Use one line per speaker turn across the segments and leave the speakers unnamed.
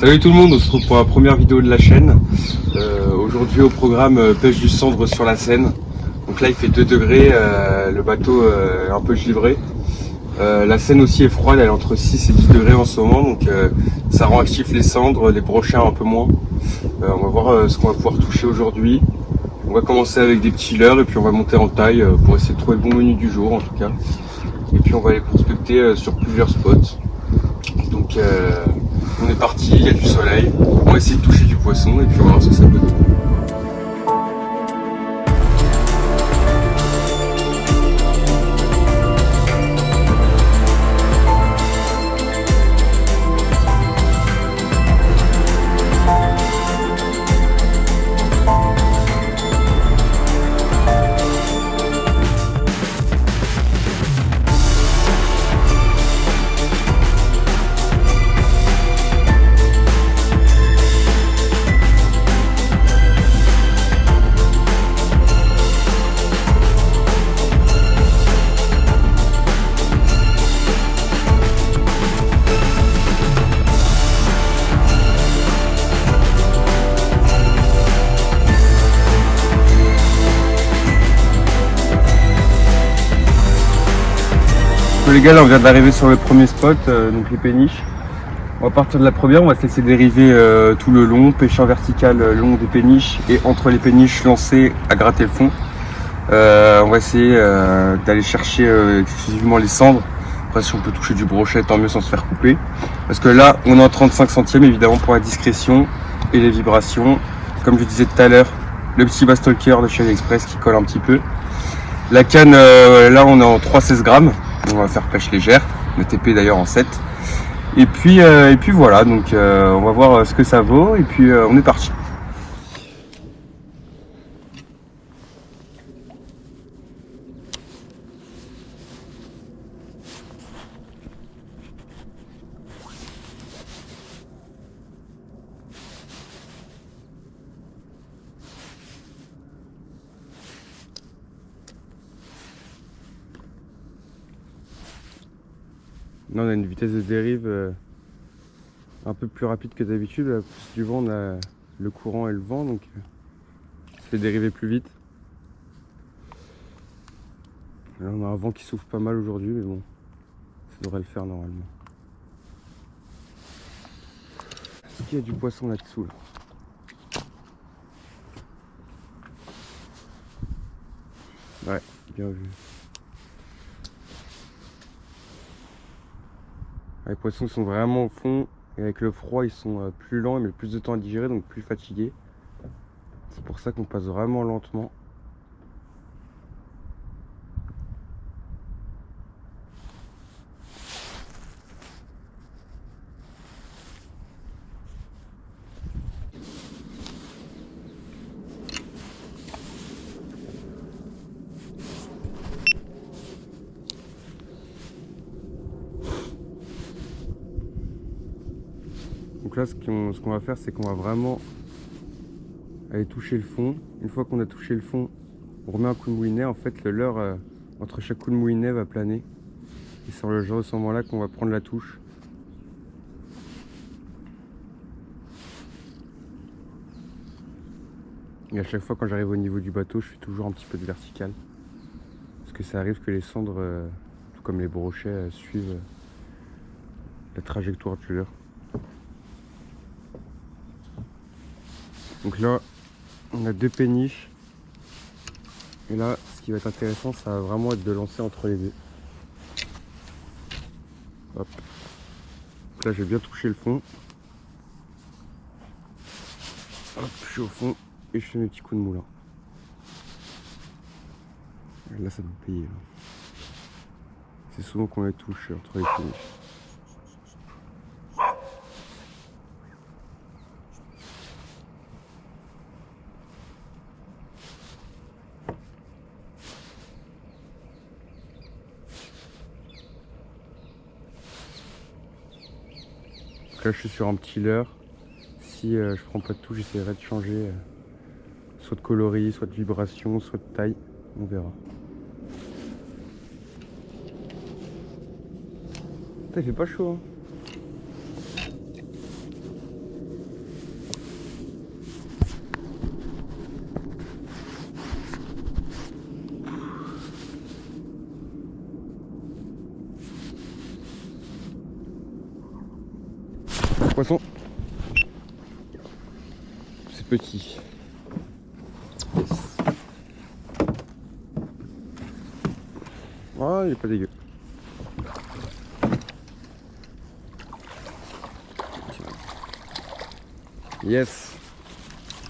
Salut tout le monde, on se retrouve pour la première vidéo de la chaîne. Aujourd'hui au programme pêche du cendre sur la Seine. Donc là il fait 2 degrés, le bateau est un peu givré. La Seine aussi est froide, elle est entre 6 et 10 degrés en ce moment, donc ça rend actif les cendres, les brochets un peu moins. On va voir ce qu'on va pouvoir toucher aujourd'hui. On va commencer avec des petits leurres et puis on va monter en taille pour essayer de trouver le bon menu du jour en tout cas. Et puis on va aller prospecter sur plusieurs spots. Donc on est parti, il y a du soleil, on va essayer de toucher du poisson et puis on va voir ce que ça peut donner. Les gars, là on vient d'arriver sur le premier spot, donc les péniches. On va partir de la première, on va se laisser dériver tout le long, pêcher en vertical le long des péniches et entre les péniches lancer à gratter le fond. On va essayer d'aller chercher exclusivement les cendres. Après si on peut toucher du brochet tant mieux sans se faire couper. Parce que là on est en 35 centièmes évidemment pour la discrétion et les vibrations. Comme je disais tout à l'heure, le petit bass talker de chez AliExpress qui colle un petit peu. La canne là on est en 3,16 grammes. On va faire pêche légère, le TP d'ailleurs en 7. Et puis voilà, donc on va voir ce que ça vaut et puis on est parti. Là on a une vitesse de dérive un peu plus rapide que d'habitude. À plus du vent on a le courant et le vent, donc ça fait dériver plus vite. Là on a un vent qui souffle pas mal aujourd'hui, mais bon, ça devrait le faire normalement. Est-ce qu'il y a du poisson là-dessous là? Ouais, bien vu. Les poissons sont vraiment au fond et avec le froid ils sont plus lents, ils mettent plus de temps à digérer, donc plus fatigués. C'est pour ça qu'on passe vraiment lentement. Donc là ce qu'on va faire, c'est qu'on va vraiment aller toucher le fond. Une fois qu'on a touché le fond, on remet un coup de moulinet. En fait le leurre entre chaque coup de moulinet va planer. Et c'est le genre de ce moment là qu'on va prendre la touche. Et à chaque fois quand j'arrive au niveau du bateau, je fais toujours un petit peu de vertical. Parce que ça arrive que les cendres, tout comme les brochets, suivent la trajectoire du leurre. Donc là, on a 2 péniches. Et là, ce qui va être intéressant, ça va vraiment être de lancer entre les deux. Hop. Donc là, j'ai bien touché le fond. Hop, je suis au fond et je fais mes petits coups de moulin. Et là, ça doit payer. C'est souvent qu'on les touche entre les péniches. Là je suis sur un petit leurre. Si je prends pas de touche, j'essaierai de changer soit de coloris, soit de vibration, soit de taille. On verra. Putain, il fait pas chaud hein. Poisson. C'est petit. Yes. Ah, il est pas dégueu. Yes.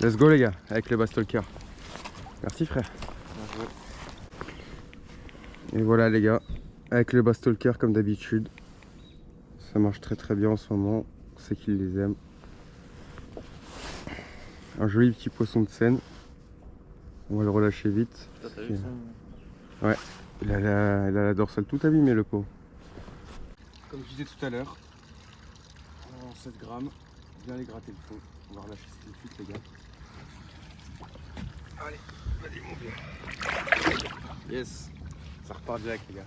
Let's go les gars, avec le Bass-Talker. Merci frère. Et voilà les gars, avec le Bass-Talker comme d'habitude. Ça marche très bien en ce moment. C'est qu'ils les aiment. Un joli petit poisson de Seine. On va le relâcher vite.
T'as vu ça?
Ouais, il a la dorsale tout abîmée le pot. Comme je disais tout à l'heure, 16 grammes, bien les gratter le fond. On va relâcher ça tout de suite les gars. Allez, allez mon vieux. Yes, ça repart direct les gars.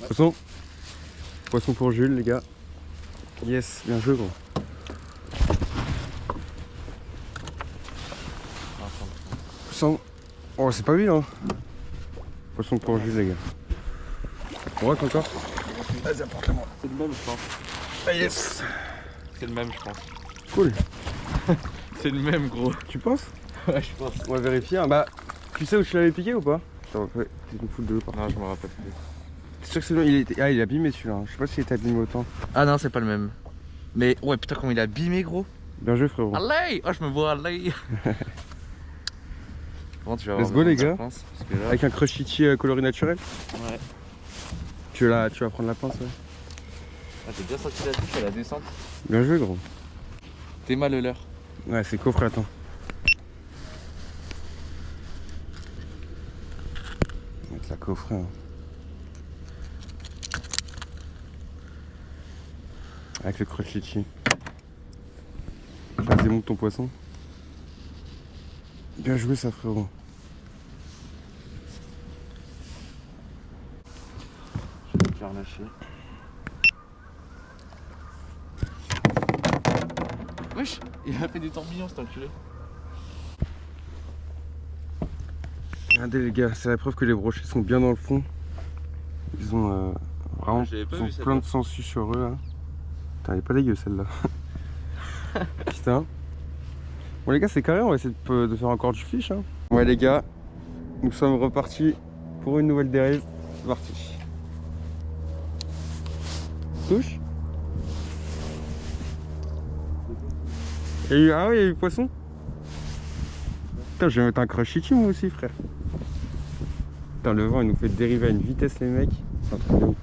Poisson. Poisson pour Jules les gars. Yes, bien joué gros. Poisson. Oh c'est pas lui hein. Poisson pour Jules les gars. On voit encore. Vas-y apporte-le-moi.
C'est le même je pense.
Ah yes.
C'est le même je pense.
Cool.
C'est le même gros.
Tu penses?
Ouais je pense.
On va vérifier. Bah tu sais où tu l'avais piqué ou pas? T'es une foule de l'eau.
Non je me rappelle plus.
C'est sûr que c'est lui, il est abîmé celui-là. Je sais pas s'il est abîmé autant.
Ah non c'est pas le même. Mais ouais putain comment il est abîmé gros.
Bien joué frérot.
Allez. Oh je me vois allez. Bon, tu vas
Let's go les gars.
Pince, parce que là...
Avec un crushiti coloris naturel.
Ouais.
Tu vas prendre la pince ouais.
Ah, j'ai bien senti la touche à la descente.
Bien joué gros.
T'es mal le leur.
Ouais c'est coffre attends. On va mettre la coffre hein. Avec le crushiti. Ça démonte ton poisson. Bien joué ça frérot.
Je vais te faire lâcher. Wesh, il a fait des tourbillons cet enculé.
Regardez les gars, c'est la preuve que les brochets sont bien dans le fond. Ils ont vraiment plein de sangsues sur eux là. Putain, elle est pas dégueu celle-là. Putain. Bon les gars c'est carré, on va essayer de faire encore du fish hein. Ouais les gars, nous sommes repartis pour une nouvelle dérive. C'est parti. Touche. Ah oui, il y a eu poisson. Putain, je vais mettre un crushiti moi aussi frère. Putain, le vent il nous fait dériver à une vitesse les mecs. C'est un truc de ouf.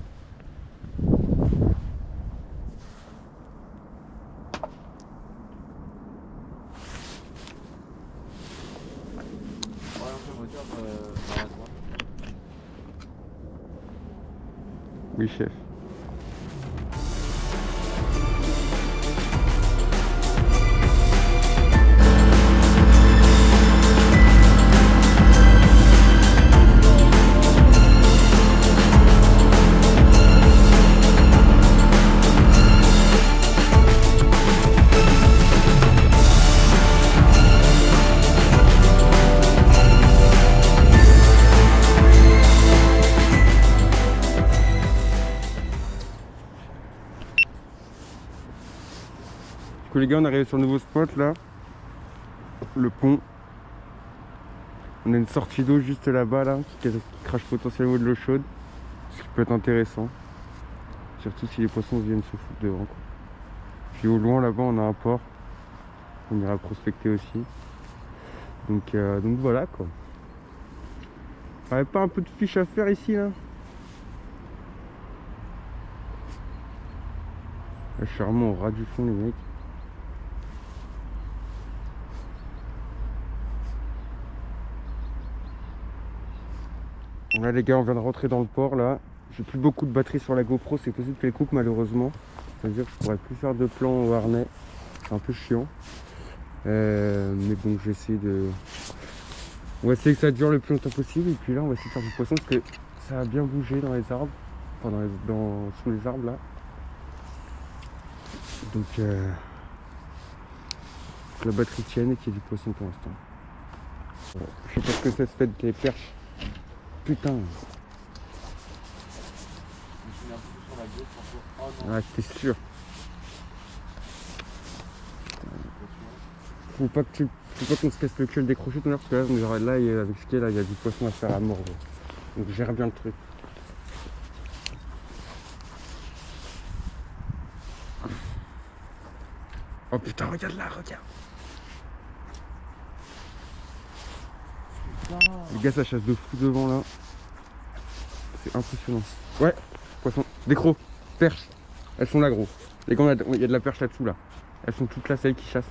Oui chef. que les gars, on arrive sur le nouveau spot là. Le pont. On a une sortie d'eau juste là-bas là, qui crache potentiellement de l'eau chaude. Ce qui peut être intéressant. Surtout si les poissons viennent se foutre devant, quoi. Puis au loin là-bas on a un port. On ira prospecter aussi. Donc voilà quoi. Il n'y avait pas un peu de fiche à faire ici là? Je suis vraiment au ras du fond les mecs. Là les gars, on vient de rentrer dans le port là. J'ai plus beaucoup de batterie sur la GoPro, c'est possible qu'elle coupe malheureusement. Ça veut dire que je pourrais plus faire de plan au harnais. C'est un peu chiant. Mais bon, je vais essayer de... On va essayer que ça dure le plus longtemps possible. Et puis là, on va essayer de faire du poisson parce que ça a bien bougé dans les arbres. Enfin, sous les arbres là. Donc, que la batterie tienne et qu'il y ait du poisson pour l'instant. Je sais pas ce que ça se fait avec les perches. Putain. Ah, c'était sûr. Faut pas qu'on se casse le cul le décrocher tout à l'heure parce que là, avec ce qu'il y a là, il y a du poisson à faire à mort. Donc gère bien le truc. Oh putain, regarde là, regarde. Les gars, ça chasse de fou devant là. C'est impressionnant. Ouais, poisson, décro, perche. Elles sont là gros. Les gars, il y a de la perche là-dessous là. Elles sont toutes là, celles qui chassent.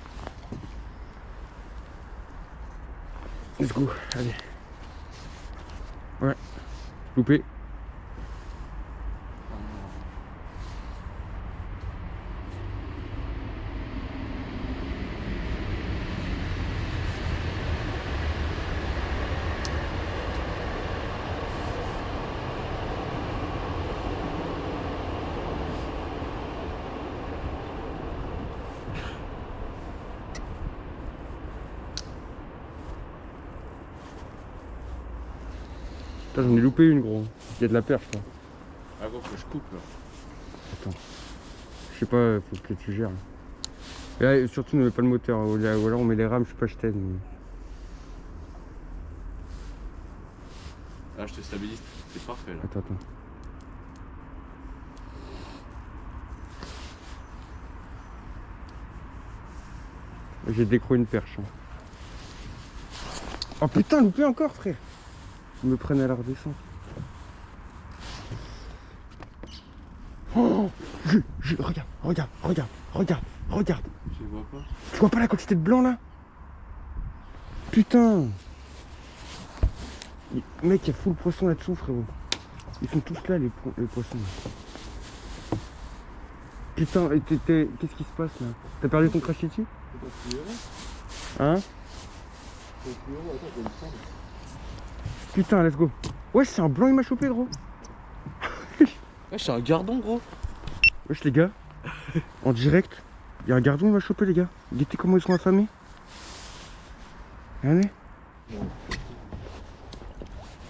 Let's go, allez. Ouais, loupé. Putain, j'en ai loupé une gros. Il y a de la perche là.
Ah gros, faut que je coupe là.
Attends. Je sais pas, faut que tu gères. Et là, surtout ne mets pas le moteur. Ou alors on met les rames, je sais pas, je t'aide. Mais...
Là je te stabilise, c'est parfait là.
Attends. J'ai décroché une perche. Hein. Oh putain, loupé encore frère. Ils me prennent à la redescente. Oh, regarde.
Je les vois pas.
Tu vois pas la quantité de blanc là? Putain. Mec, il y a full poisson là-dessous frérot. Ils sont tous là les poissons. Putain, qu'est-ce qui se passe là? T'as perdu ton crash Yeti? Hein? Putain, let's go. Ouais, c'est un blanc, il m'a chopé gros.
Ouais, c'est un gardon gros.
Wesh les gars, en direct, il y a un gardon, il m'a chopé les gars. Guettez comment ils sont affamés. Regardez.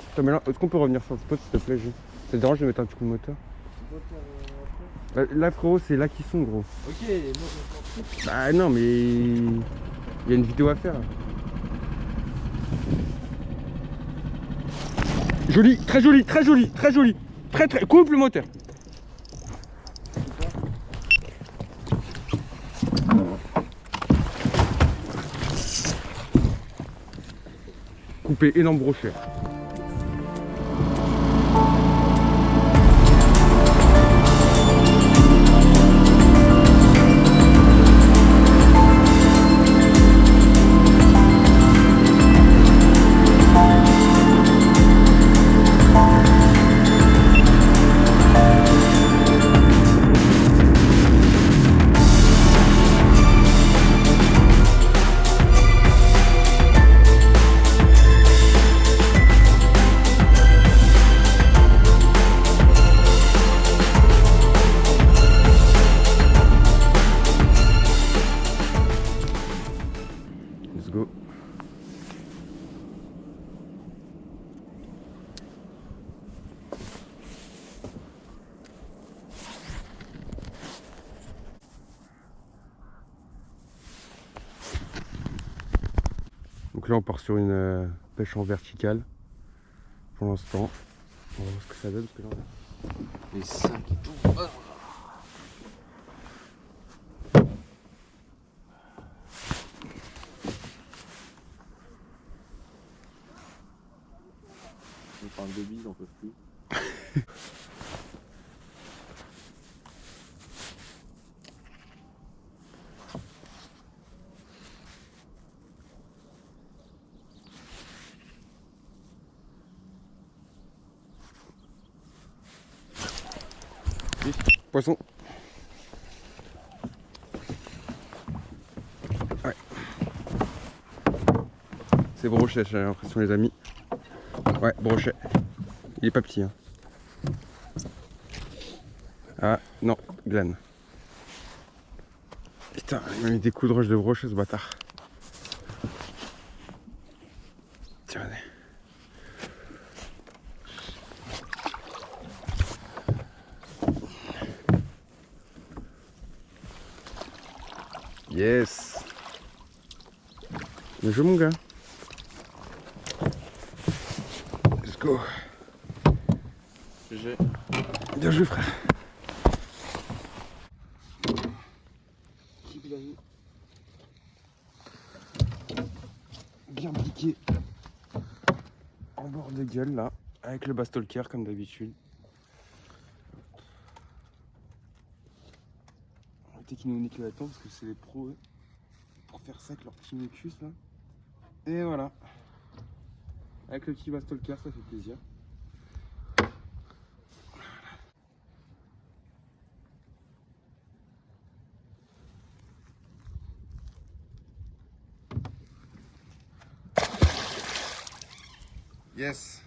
Putain, mais là, est-ce qu'on peut revenir sur le spot s'il te plaît, G? Ça te dérange de mettre un petit coup de moteur? Là frérot, c'est là qu'ils sont gros.
Ok, moi je m'en fous.
Bah non mais il y a une vidéo à faire. Joli, très joli. Très coupe le moteur. Coupé énorme brochet. Donc là on part sur une pêche en verticale pour l'instant. On va voir ce que ça donne parce que là
Les 5 et tout. Oh.
On parle de bise, on peut plus.
poisson. Ouais. C'est brochet, j'ai l'impression les amis. Ouais, brochet. Il est pas petit hein. Ah non, glane. Putain, il m'a mis des coups de roche de brochet ce bâtard. Tiens, allez. Yes. Bien joué mon gars. Let's go.
GG.
Bien joué frère. Bien piqué. En bord de gueule là. Avec le bastalker comme d'habitude. On va éviter qu'ils nous niquent le bâton parce que c'est les pros eux. Pour faire ça avec leur petit mucus là. Et voilà. Avec le petit bastalker ça fait plaisir. Yes.